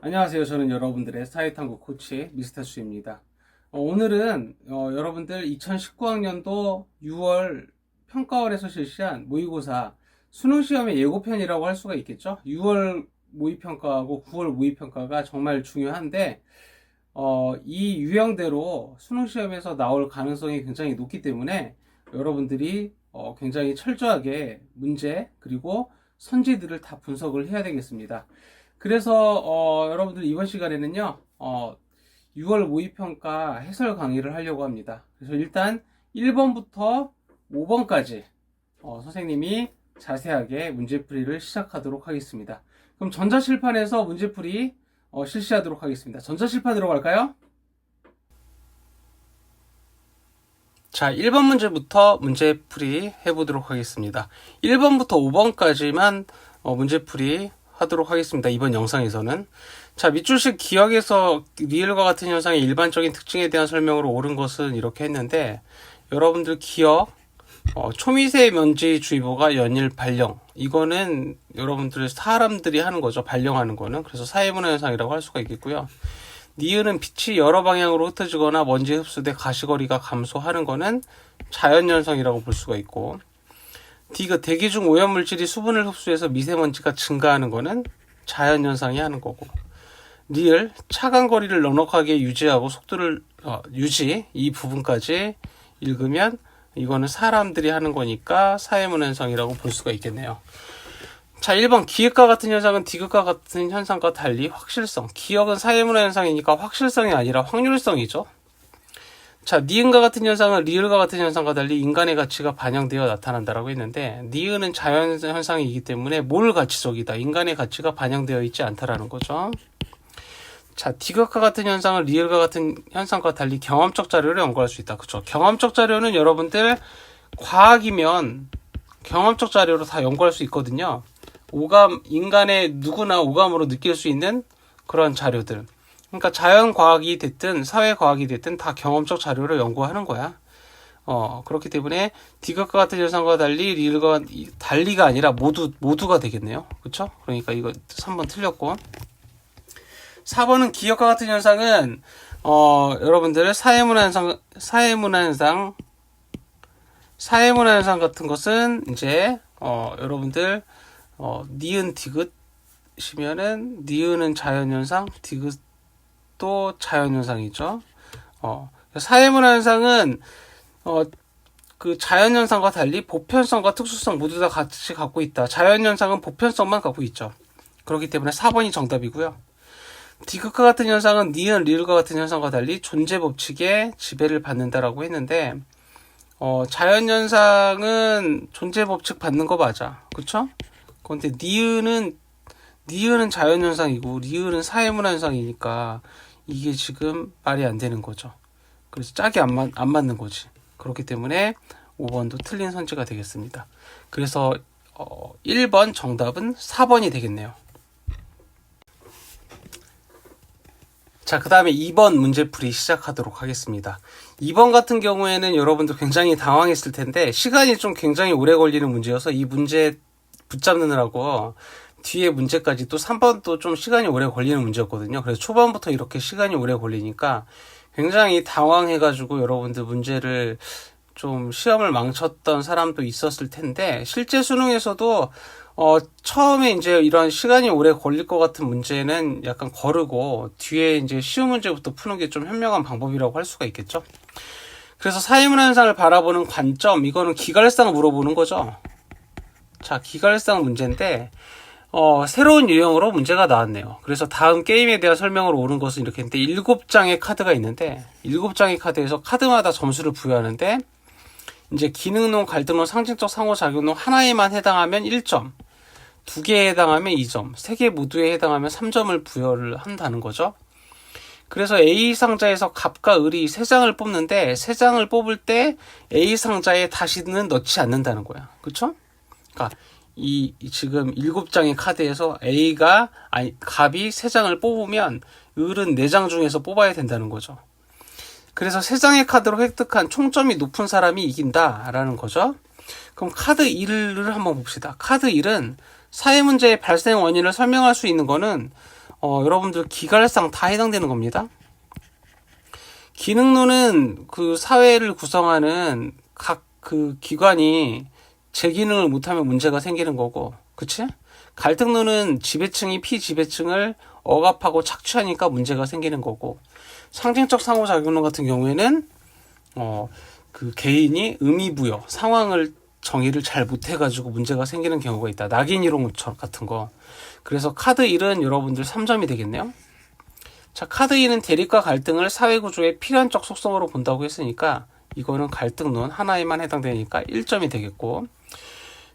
안녕하세요. 저는 여러분들의 사회탐구 코치 미스터 수입니다. 오늘은 여러분들 2019학년도 6월 평가원에서 실시한 모의고사 수능시험의 예고편이라고 할 수가 있겠죠. 6월 모의평가하고 9월 모의평가가 정말 중요한데 이 유형대로 수능시험에서 나올 가능성이 굉장히 높기 때문에 여러분들이 굉장히 철저하게 문제 그리고 선지들을 다 분석을 해야 되겠습니다. 그래서 여러분들 이번 시간에는요 6월 모의평가 해설 강의를 하려고 합니다. 그래서 일단 1번부터 5번까지 선생님이 자세하게 문제풀이를 시작하도록 하겠습니다. 그럼 전자칠판에서 문제풀이 실시하도록 하겠습니다. 전자칠판으로 갈까요? 자, 1번 문제부터 문제풀이 해보도록 하겠습니다. 1번부터 5번까지만 문제풀이 하도록 하겠습니다. 이번 영상에서는. 자, 밑줄식 기억에서 리을과 같은 현상의 일반적인 특징에 대한 설명으로 옳은 것은 이렇게 했는데, 여러분들 기억, 초미세먼지주의보가 연일 발령. 이거는 여러분들 사람들이 하는 거죠. 발령하는 거는. 그래서 사회문화 현상이라고 할 수가 있겠고요. 니은은 빛이 여러 방향으로 흩어지거나 먼지 흡수돼 가시거리가 감소하는 거는 자연현상이라고 볼 수가 있고, 디귿 대기 중 오염물질이 수분을 흡수해서 미세먼지가 증가하는 거는 자연현상이 하는 거고, 리을 차간 거리를 넉넉하게 유지하고 속도를 유지, 이 부분까지 읽으면 이거는 사람들이 하는 거니까 사회문화 현상이라고 볼 수가 있겠네요. 자, 1번 기획과 같은 현상은 디귿과 같은 현상과 달리 확실성. 기억은 사회문화 현상이니까 확실성이 아니라 확률성이죠. 자, 니은과 같은 현상은 리을과 같은 현상과 달리 인간의 가치가 반영되어 나타난다라고 했는데, 니은은 자연 현상이기 때문에 몰 가치적이다. 인간의 가치가 반영되어 있지 않다라는 거죠. 자, 디귿과 같은 현상은 리을과 같은 현상과 달리 경험적 자료를 연구할 수 있다. 그쵸? 경험적 자료는 여러분들 과학이면 경험적 자료로 다 연구할 수 있거든요. 오감, 인간의 누구나 오감으로 느낄 수 있는 그런 자료들. 그러니까 자연과학이 됐든 사회과학이 됐든 다 경험적 자료를 연구하는 거야. 그렇기 때문에 디귿과 같은 현상과 달리 리을과 달리가 아니라 모두가 되겠네요. 그쵸? 그러니까 이거 3번 틀렸고. 4번은 기억과 같은 현상은 여러분들 사회문화 현상 같은 것은 이제 여러분들 니은 디귿이면은 니은은 자연현상, 디귿도 자연현상이죠. 사회문화 현상은 그 자연현상과 달리 보편성과 특수성 모두 다 같이 갖고 있다. 자연현상은 보편성만 갖고 있죠. 그렇기 때문에 4번이 정답이고요. 디귿과 같은 현상은 니은, 리을과 같은 현상과 달리 존재 법칙에 지배를 받는다라고 했는데, 자연현상은 존재 법칙 받는 거 맞아. 그쵸? 그런데 니은은 자연현상이고, 리을은 사회문화 현상이니까, 이게 지금 말이 안 되는 거죠. 그래서 짝이 안 맞는 거지. 그렇기 때문에 5번도 틀린 선지가 되겠습니다. 그래서 1번 정답은 4번이 되겠네요. 자, 그 다음에 2번 문제풀이 시작하도록 하겠습니다. 2번 같은 경우에는 여러분들 굉장히 당황했을 텐데 시간이 좀 굉장히 오래 걸리는 문제여서 이 문제 붙잡느라고 뒤에 문제까지 또 3번도 좀 시간이 오래 걸리는 문제였거든요. 그래서 초반부터 이렇게 시간이 오래 걸리니까 굉장히 당황해가지고 여러분들 문제를 좀 시험을 망쳤던 사람도 있었을 텐데 실제 수능에서도 처음에 이제 이런 시간이 오래 걸릴 것 같은 문제는 약간 거르고 뒤에 이제 쉬운 문제부터 푸는 게 좀 현명한 방법이라고 할 수가 있겠죠. 그래서 사회문화 현상을 바라보는 관점, 이거는 기갈상 물어보는 거죠. 자, 기갈상 문제인데 새로운 유형으로 문제가 나왔네요. 그래서 다음 게임에 대한 설명으로 옳은 것은 이렇게 했는데 7장의 카드가 있는데 7장의 카드에서 카드마다 점수를 부여하는데 이제 기능론, 갈등론, 상징적 상호작용론 하나에만 해당하면 1점, 2개에 해당하면 2점, 3개 모두에 해당하면 3점을 부여를 한다는 거죠. 그래서 A 상자에서 갑과 을이 3장을 뽑는데 3장을 뽑을 때 A 상자에 다시는 넣지 않는다는 거야. 그쵸? 그러니까 이 지금 7장의 카드에서 갑이 3장을 뽑으면 을은 4장 중에서 뽑아야 된다는 거죠. 그래서 3장의 카드로 획득한 총점이 높은 사람이 이긴다라는 거죠. 그럼 카드 1을 한번 봅시다. 카드 1은 사회 문제의 발생 원인을 설명할 수 있는 거는 여러분들 기갈상 다 해당되는 겁니다. 기능론은 그 사회를 구성하는 각 그 기관이 제 기능을 못하면 문제가 생기는 거고, 그치? 갈등론은 지배층이 피지배층을 억압하고 착취하니까 문제가 생기는 거고, 상징적 상호작용론 같은 경우에는 그 개인이 의미부여 상황을 정의를 잘 못해가지고 문제가 생기는 경우가 있다. 낙인 이론 같은 거. 그래서 카드 1은 여러분들 3점이 되겠네요. 자, 카드 2는 대립과 갈등을 사회구조의 필연적 속성으로 본다고 했으니까 이거는 갈등론 하나에만 해당되니까 1점이 되겠고,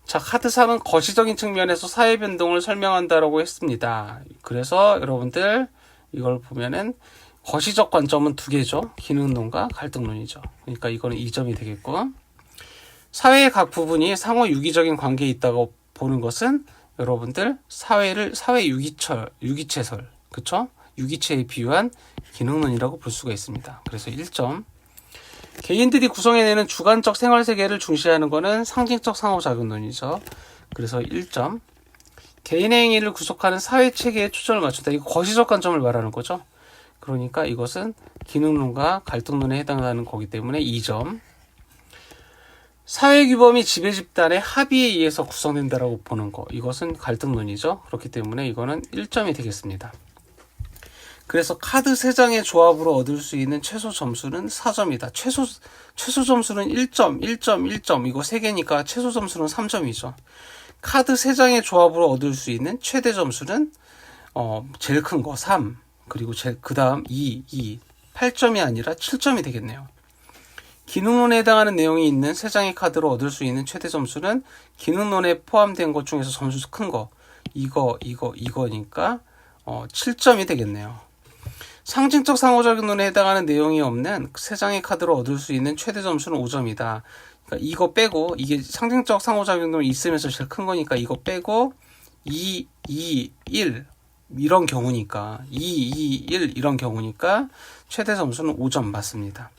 자, 카드 3은 거시적인 측면에서 사회 변동을 설명한다라고 했습니다. 그래서 여러분들 이걸 보면은 거시적 관점은 두 개죠. 기능론과 갈등론이죠. 그러니까 이거는 2점이 되겠고, 사회의 각 부분이 상호 유기적인 관계에 있다고 보는 것은 여러분들 사회 유기체설, 그쵸? 유기체에 비유한 기능론이라고 볼 수가 있습니다. 그래서 1점. 개인들이 구성해내는 주관적 생활세계를 중시하는 것은 상징적 상호작용론이죠. 그래서 1점. 개인의 행위를 구속하는 사회체계에 초점을 맞춘다. 이거 거시적 관점을 말하는 거죠. 그러니까 이것은 기능론과 갈등론에 해당하는 거기 때문에 2점. 사회규범이 지배집단의 합의에 의해서 구성된다라고 보는 거. 이것은 갈등론이죠. 그렇기 때문에 이거는 1점이 되겠습니다. 그래서 카드 3장의 조합으로 얻을 수 있는 최소 점수는 4점이다. 최소 점수는 1점, 1점, 1점. 이거 3개니까 최소 점수는 3점이죠. 카드 3장의 조합으로 얻을 수 있는 최대 점수는 제일 큰 거 3. 그리고 그 다음 2. 8점이 아니라 7점이 되겠네요. 기능론에 해당하는 내용이 있는 3장의 카드로 얻을 수 있는 최대 점수는 기능론에 포함된 것 중에서 점수 큰 거. 이거니까 7점이 되겠네요. 상징적 상호작용론에 해당하는 내용이 없는 3장의 카드로 얻을 수 있는 최대 점수는 5점이다. 그러니까 이거 빼고, 이게 상징적 상호작용론이 있으면서 제일 큰 거니까 이거 빼고 2, 1 이런 경우니까 1 이런 경우니까 최대 점수는 5점 맞습니다.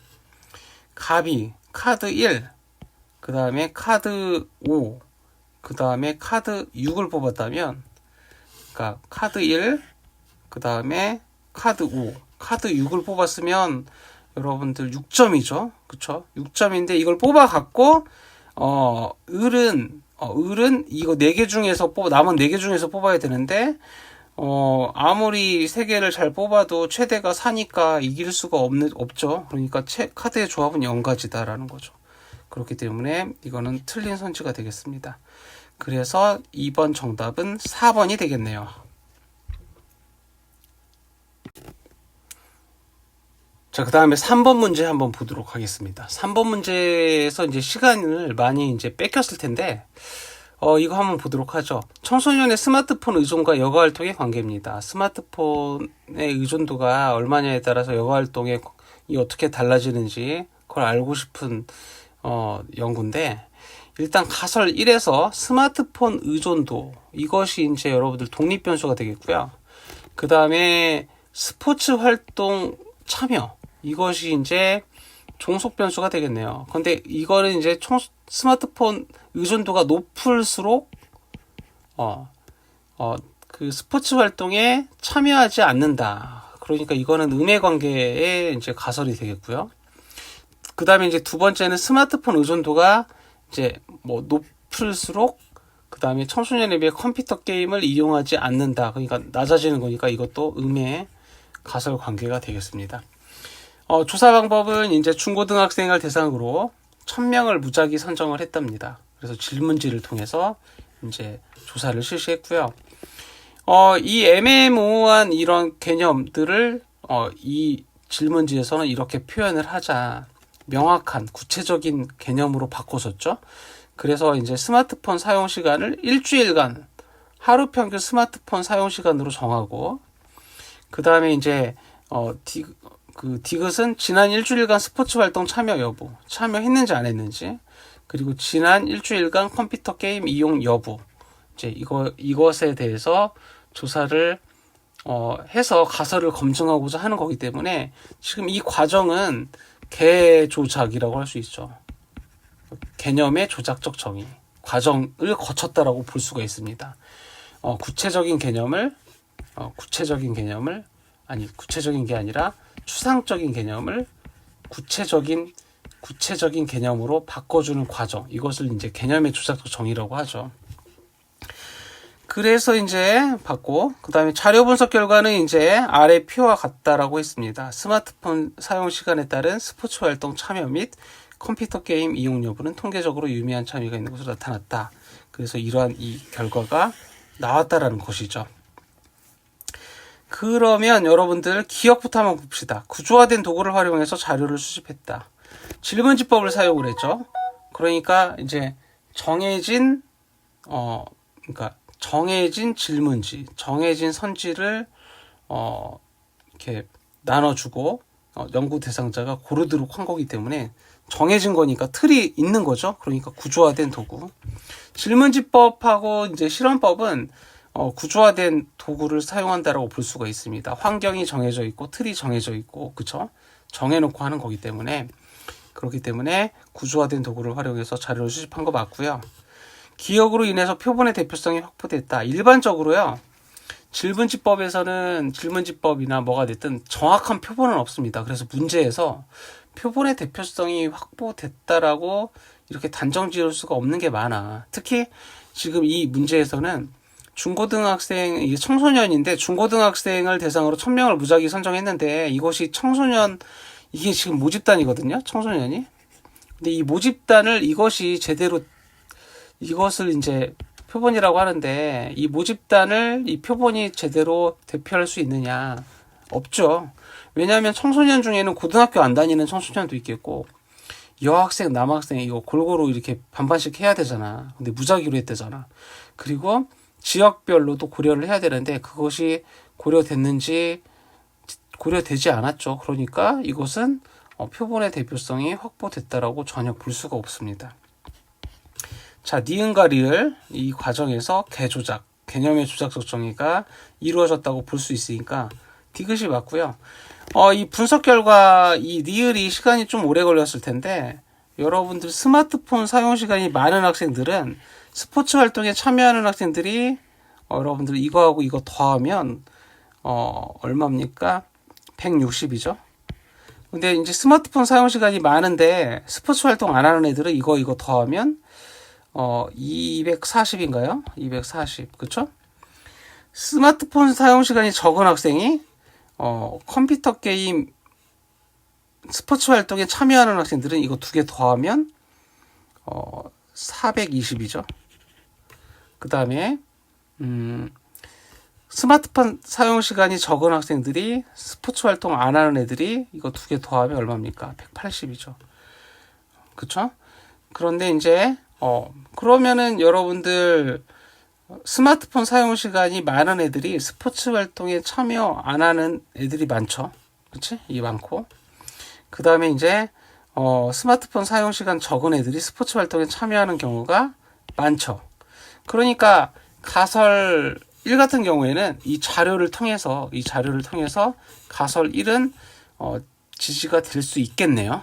갑이 카드 1, 그 다음에 카드 5, 그 다음에 카드 6을 뽑았다면, 그러니까 카드 1, 그 다음에 카드 5, 카드 6을 뽑았으면 여러분들 6점이죠. 그쵸? 6점인데 이걸 뽑아갖고 을은 이거 4개 중에서 남은 4개 중에서 뽑아야 되는데 아무리 3개를 잘 뽑아도 최대가 4니까 이길 수가 없죠. 그러니까 카드의 조합은 0가지다라는 거죠. 그렇기 때문에 이거는 틀린 선지가 되겠습니다. 그래서 2번 정답은 4번이 되겠네요. 자, 그 다음에 3번 문제 한번 보도록 하겠습니다. 3번 문제에서 이제 시간을 많이 이제 뺏겼을 텐데, 이거 한번 보도록 하죠. 청소년의 스마트폰 의존과 여가활동의 관계입니다. 스마트폰의 의존도가 얼마냐에 따라서 여가활동이 어떻게 달라지는지 그걸 알고 싶은 연구인데, 일단 가설 1에서 스마트폰 의존도, 이것이 이제 여러분들 독립변수가 되겠고요. 그 다음에 스포츠 활동 참여, 이것이 이제 종속 변수가 되겠네요. 근데 이거는 이제 스마트폰 의존도가 높을수록 그 스포츠 활동에 참여하지 않는다. 그러니까 이거는 음의 관계에 이제 가설이 되겠고요. 그 다음에 이제 두 번째는 스마트폰 의존도가 이제 뭐 높을수록 그 다음에 청소년에 비해 컴퓨터 게임을 이용하지 않는다. 그러니까 낮아지는 거니까 이것도 음의 가설 관계가 되겠습니다. 조사 방법은 이제 중고등학생을 대상으로 1000명을 무작위 선정을 했답니다. 그래서 질문지를 통해서 이제 조사를 실시했고요. 이 애매모호한 이런 개념들을 이 질문지에서는 이렇게 표현을 하자, 명확한 구체적인 개념으로 바꿔줬죠. 그래서 이제 스마트폰 사용 시간을 일주일간 하루 평균 스마트폰 사용 시간으로 정하고, 그 다음에 이제 디귿은 지난 일주일간 스포츠 활동 참여 여부, 참여했는지 안 했는지, 그리고 지난 일주일간 컴퓨터 게임 이용 여부, 이제 이것에 대해서 조사를 해서 가설을 검증하고자 하는 거기 때문에 지금 이 과정은 개조작이라고 할 수 있죠. 개념의 조작적 정의 과정을 거쳤다라고 볼 수가 있습니다. 구체적인 개념을 구체적인 개념을, 아니 구체적인 게 아니라 추상적인 개념을 구체적인 개념으로 바꿔주는 과정, 이것을 이제 개념의 조작적 정의라고 하죠. 그래서 이제 받고, 그 다음에 자료 분석 결과는 이제 아래 표와 같다라고 했습니다. 스마트폰 사용 시간에 따른 스포츠 활동 참여 및 컴퓨터 게임 이용 여부는 통계적으로 유의미한 차이가 있는 것으로 나타났다. 그래서 이러한 이 결과가 나왔다라는 것이죠. 그러면 여러분들 기억부터 한번 봅시다. 구조화된 도구를 활용해서 자료를 수집했다. 질문지법을 사용을 했죠. 그러니까 이제 정해진 질문지, 정해진 선지를 이렇게 나눠주고 연구 대상자가 고르도록 한 거기 때문에 정해진 거니까 틀이 있는 거죠. 그러니까 구조화된 도구. 질문지법하고 이제 실험법은 구조화된 도구를 사용한다라고 볼 수가 있습니다. 환경이 정해져 있고 틀이 정해져 있고, 그쵸? 정해놓고 하는 거기 때문에, 그렇기 때문에 구조화된 도구를 활용해서 자료를 수집한 거 맞고요. 기억으로 인해서 표본의 대표성이 확보됐다. 일반적으로요, 질문지법이나 뭐가 됐든 정확한 표본은 없습니다. 그래서 문제에서 표본의 대표성이 확보됐다라고 이렇게 단정 지을 수가 없는 게 많아. 특히 지금 이 문제에서는 중고등학생, 이게 청소년인데 중고등학생을 대상으로 1000명을 무작위 선정했는데 이것이 청소년, 이게 지금 모집단이거든요. 청소년이. 근데 이 모집단을 이것이 제대로, 이것을 이제 표본이라고 하는데 이 모집단을 이 표본이 제대로 대표할 수 있느냐? 없죠. 왜냐하면 청소년 중에는 고등학교 안 다니는 청소년도 있겠고 여학생, 남학생 이거 골고루 이렇게 반반씩 해야 되잖아. 근데 무작위로 했대잖아. 그리고 지역별로도 고려를 해야 되는데 그것이 고려됐는지 고려되지 않았죠. 그러니까 이것은 표본의 대표성이 확보됐다라고 전혀 볼 수가 없습니다. 자, 니은과 리을 이 과정에서 개조작, 개념의 조작적 정의가 이루어졌다고 볼 수 있으니까 디귿이 맞고요. 이 분석 결과 이 리을이 시간이 좀 오래 걸렸을 텐데 여러분들 스마트폰 사용 시간이 많은 학생들은 스포츠 활동에 참여하는 학생들이 여러분들 이거하고 이거 더하면 얼마입니까? 160이죠. 근데 이제 스마트폰 사용 시간이 많은데 스포츠 활동 안 하는 애들은 이거 더하면 240인가요? 240. 그쵸? 스마트폰 사용 시간이 적은 학생이 컴퓨터 게임 스포츠 활동에 참여하는 학생들은 이거 두 개 더하면 420이죠. 그 다음에 스마트폰 사용 시간이 적은 학생들이 스포츠 활동 안 하는 애들이 이거 두 개 더하면 얼마입니까? 180이죠. 그쵸? 그런데 이제 그러면은 여러분들 스마트폰 사용 시간이 많은 애들이 스포츠 활동에 참여 안 하는 애들이 많죠. 그치? 이 많고. 그 다음에 이제 스마트폰 사용 시간 적은 애들이 스포츠 활동에 참여하는 경우가 많죠. 그러니까 가설 1 같은 경우에는 이 자료를 통해서 가설 1은 지지가 될 수 있겠네요.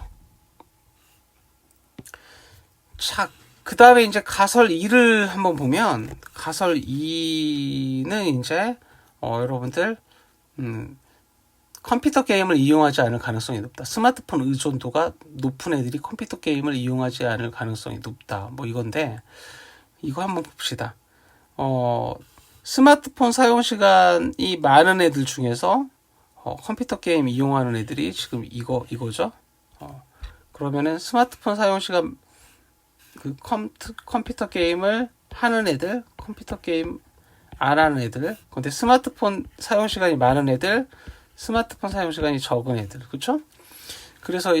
자, 그 다음에 이제 가설 2를 한번 보면 가설 2는 이제 여러분들 컴퓨터 게임을 이용하지 않을 가능성이 높다. 스마트폰 의존도가 높은 애들이 컴퓨터 게임을 이용하지 않을 가능성이 높다. 뭐 이건데 이거 한번 봅시다. 스마트폰 사용 시간이 많은 애들 중에서 컴퓨터 게임 이용하는 애들이 지금 이거죠. 그러면은 스마트폰 사용 시간 컴퓨터 게임을 하는 애들, 컴퓨터 게임 안 하는 애들, 근데 스마트폰 사용 시간이 많은 애들, 스마트폰 사용 시간이 적은 애들, 그렇죠? 그래서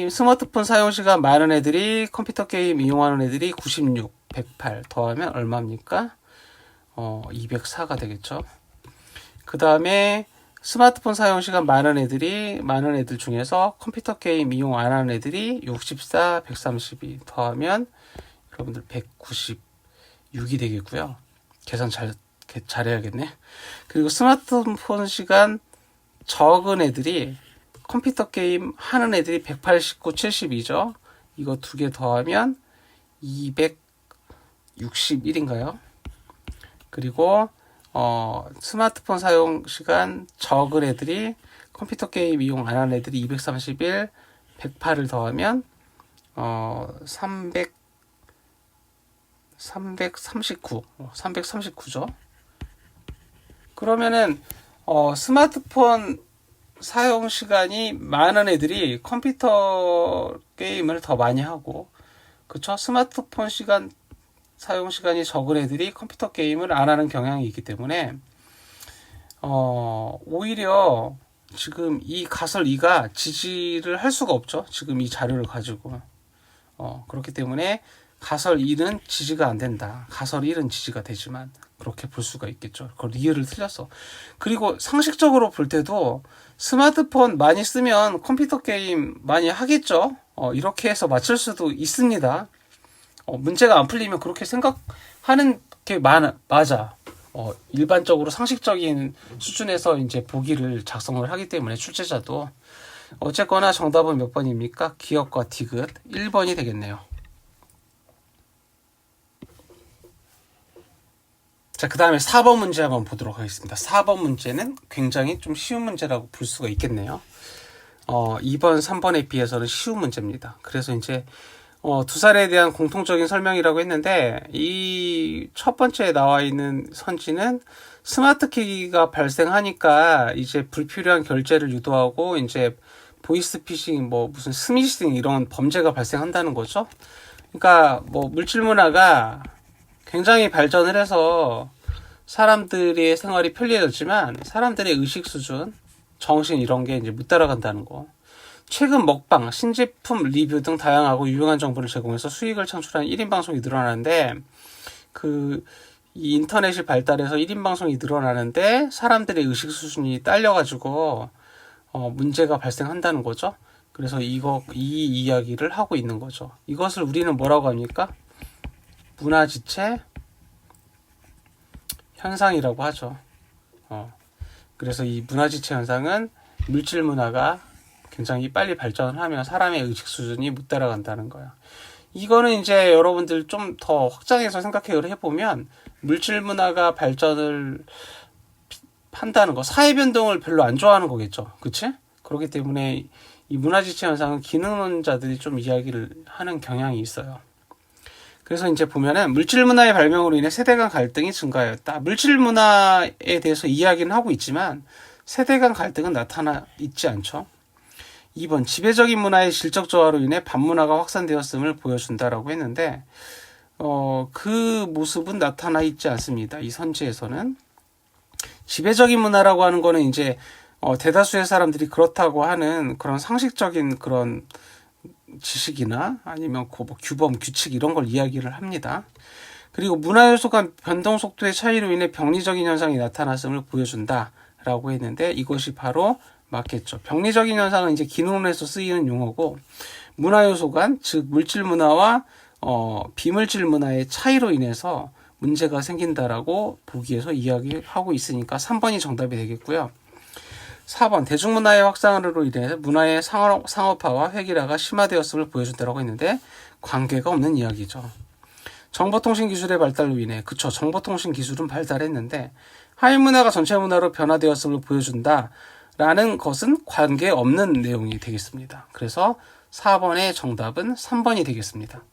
스마트폰 사용 시간 많은 애들이 컴퓨터 게임 이용하는 애들이 96, 108 더하면 얼마입니까? 204가 되겠죠. 그 다음에 스마트폰 사용 시간 많은 애들 중에서 컴퓨터 게임 이용 안 하는 애들이 64, 132 더하면 여러분들 196이 되겠고요. 계산 잘해야겠네. 그리고 스마트폰 시간 적은 애들이 컴퓨터 게임 하는 애들이 189, 72죠. 이거 두 개 더하면 261인가요? 그리고 스마트폰 사용 시간 적은 애들이 컴퓨터 게임 이용 안 하는 애들이 231, 108을 더하면 339죠. 그러면은 스마트폰 사용 시간이 많은 애들이 컴퓨터 게임을 더 많이 하고, 그쵸? 스마트폰 사용 시간이 적은 애들이 컴퓨터 게임을 안 하는 경향이 있기 때문에 오히려 지금 이 가설 2가 지지를 할 수가 없죠. 지금 이 자료를 가지고. 그렇기 때문에 가설 2는 지지가 안 된다. 가설 1은 지지가 되지만, 그렇게 볼 수가 있겠죠. 그 리을을 틀렸어. 그리고 상식적으로 볼 때도 스마트폰 많이 쓰면 컴퓨터 게임 많이 하겠죠. 이렇게 해서 맞출 수도 있습니다. 문제가 안 풀리면 그렇게 생각하는 게 맞아. 일반적으로 상식적인 수준에서 이제 보기를 작성을 하기 때문에 출제자도. 어쨌거나 정답은 몇 번입니까? 기억과 디귿 1번이 되겠네요. 자, 그 다음에 4번 문제 한번 보도록 하겠습니다. 4번 문제는 굉장히 좀 쉬운 문제라고 볼 수가 있겠네요. 2번, 3번에 비해서는 쉬운 문제입니다. 그래서 이제 두 살에 대한 공통적인 설명이라고 했는데, 이 첫 번째에 나와 있는 선지는 스마트 키가 발생하니까 이제 불필요한 결제를 유도하고 이제 보이스피싱, 무슨 스미싱 이런 범죄가 발생한다는 거죠. 그러니까 물질 문화가 굉장히 발전을 해서 사람들의 생활이 편리해졌지만 사람들의 의식 수준, 정신 이런 게 이제 못 따라간다는 거. 최근 먹방, 신제품 리뷰 등 다양하고 유용한 정보를 제공해서 수익을 창출하는 1인 방송이 늘어나는데, 이 인터넷이 발달해서 1인 방송이 늘어나는데 사람들의 의식 수준이 딸려가지고 문제가 발생한다는 거죠. 그래서 이 이야기를 하고 있는 거죠. 이것을 우리는 뭐라고 합니까? 문화지체 현상이라고 하죠. 그래서 이 문화지체 현상은 물질 문화가 굉장히 빨리 발전을 하면 사람의 의식 수준이 못 따라간다는 거야. 이거는 이제 여러분들 좀 더 확장해서 생각을 해보면, 물질 문화가 발전을 한다는 거, 사회 변동을 별로 안 좋아하는 거겠죠. 그치? 그렇기 때문에 이 문화지체 현상은 기능론자들이 좀 이야기를 하는 경향이 있어요. 그래서 이제 보면은 물질 문화의 발명으로 인해 세대 간 갈등이 증가하였다. 물질 문화에 대해서 이야기는 하고 있지만 세대 간 갈등은 나타나 있지 않죠. 2번, 지배적인 문화의 질적 저하로 인해 반문화가 확산되었음을 보여준다라고 했는데, 그 모습은 나타나 있지 않습니다. 이 선지에서는. 지배적인 문화라고 하는 거는 이제 대다수의 사람들이 그렇다고 하는 그런 상식적인 그런 지식이나 아니면 규범, 규칙 이런 걸 이야기를 합니다. 그리고 문화 요소 간 변동 속도의 차이로 인해 병리적인 현상이 나타났음을 보여준다라고 했는데, 이것이 바로 맞겠죠. 병리적인 현상은 이제 기능론에서 쓰이는 용어고, 문화 요소 간, 즉 물질 문화와 비물질 문화의 차이로 인해서 문제가 생긴다라고 보기에서 이야기하고 있으니까 3번이 정답이 되겠고요. 4번, 대중문화의 확산으로 인해 문화의 상업화와 획일화가 심화되었음을 보여준다라고 했는데, 관계가 없는 이야기죠. 정보통신 기술의 발달로 인해, 그쵸, 정보통신 기술은 발달했는데 하위 문화가 전체 문화로 변화되었음을 보여준다 라는 것은 관계없는 내용이 되겠습니다. 그래서 4번의 정답은 3번이 되겠습니다.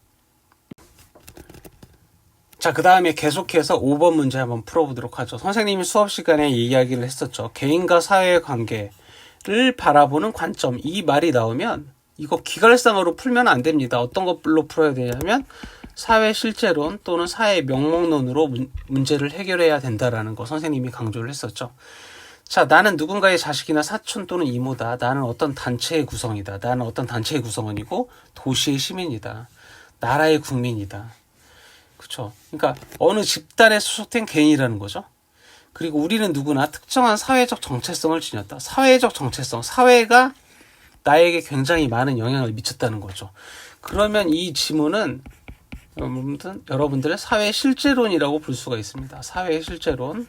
자, 그 다음에 계속해서 5번 문제 한번 풀어보도록 하죠. 선생님이 수업 시간에 이야기를 했었죠. 개인과 사회의 관계를 바라보는 관점, 이 말이 나오면 이거 기갈상으로 풀면 안 됩니다. 어떤 걸로 풀어야 되냐면 사회 실제론 또는 사회 명목론으로 문제를 해결해야 된다라는 거 선생님이 강조를 했었죠. 자, 나는 누군가의 자식이나 사촌 또는 이모다. 나는 어떤 단체의 구성이다. 나는 어떤 단체의 구성원이고 도시의 시민이다. 나라의 국민이다. 그쵸? 그러니까 어느 집단에 소속된 개인이라는 거죠. 그리고 우리는 누구나 특정한 사회적 정체성을 지녔다. 사회적 정체성, 사회가 나에게 굉장히 많은 영향을 미쳤다는 거죠. 그러면 이 지문은 여러분들의 사회 실제론이라고 볼 수가 있습니다. 사회 실제론.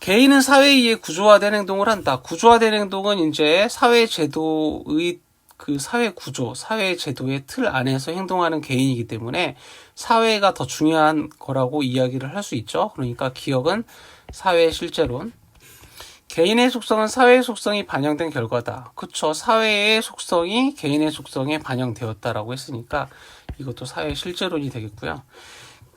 개인은 사회에 의해 구조화된 행동을 한다. 구조화된 행동은 이제 사회 제도의 그 사회 구조, 사회 제도의 틀 안에서 행동하는 개인이기 때문에 사회가 더 중요한 거라고 이야기를 할 수 있죠. 그러니까 기억은 사회 실제론. 개인의 속성은 사회의 속성이 반영된 결과다. 그쵸. 사회의 속성이 개인의 속성에 반영되었다라고 했으니까 이것도 사회 실제론이 되겠고요.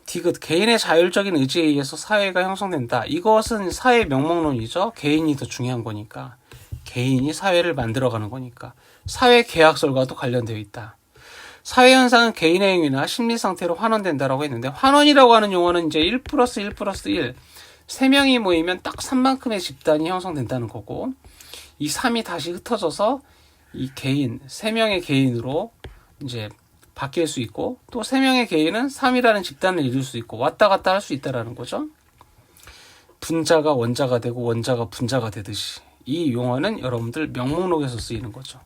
디귿, 개인의 자율적인 의지에 의해서 사회가 형성된다. 이것은 사회 명목론이죠. 개인이 더 중요한 거니까. 개인이 사회를 만들어가는 거니까. 사회 계약설과도 관련되어 있다. 사회 현상은 개인의 행위나 심리 상태로 환원된다라고 했는데, 환원이라고 하는 용어는 이제 1 플러스 1 플러스 1. 3명이 모이면 딱 3만큼의 집단이 형성된다는 거고, 이 3이 다시 흩어져서 이 개인, 3명의 개인으로 이제 바뀔 수 있고, 또 3명의 개인은 3이라는 집단을 이룰 수 있고, 왔다 갔다 할 수 있다라는 거죠. 분자가 원자가 되고 원자가 분자가 되듯이. 이 용어는 여러분들 명목록에서 쓰이는 거죠.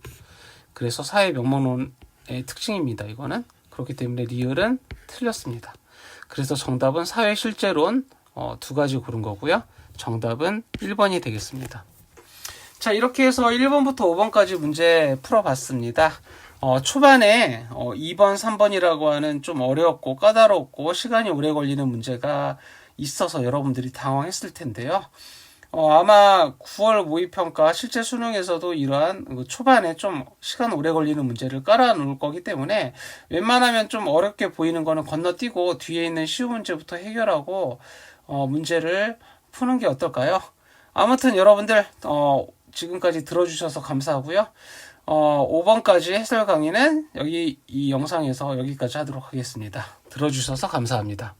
그래서 사회 명목론의 특징입니다. 이거는. 그렇기 때문에 리을은 틀렸습니다. 그래서 정답은 사회 실제론 2가지 고른 거고요. 정답은 1번이 되겠습니다. 자, 이렇게 해서 1번부터 5번까지 문제 풀어봤습니다. 초반에 2번, 3번이라고 하는 좀 어렵고 까다롭고 시간이 오래 걸리는 문제가 있어서 여러분들이 당황했을 텐데요. 아마 9월 모의평가 실제 수능에서도 이러한 초반에 좀 시간 오래 걸리는 문제를 깔아놓을 거기 때문에 웬만하면 좀 어렵게 보이는 거는 건너뛰고 뒤에 있는 쉬운 문제부터 해결하고 문제를 푸는 게 어떨까요? 아무튼 여러분들 지금까지 들어주셔서 감사하고요. 5번까지 해설 강의는 이 영상에서 여기까지 하도록 하겠습니다. 들어주셔서 감사합니다.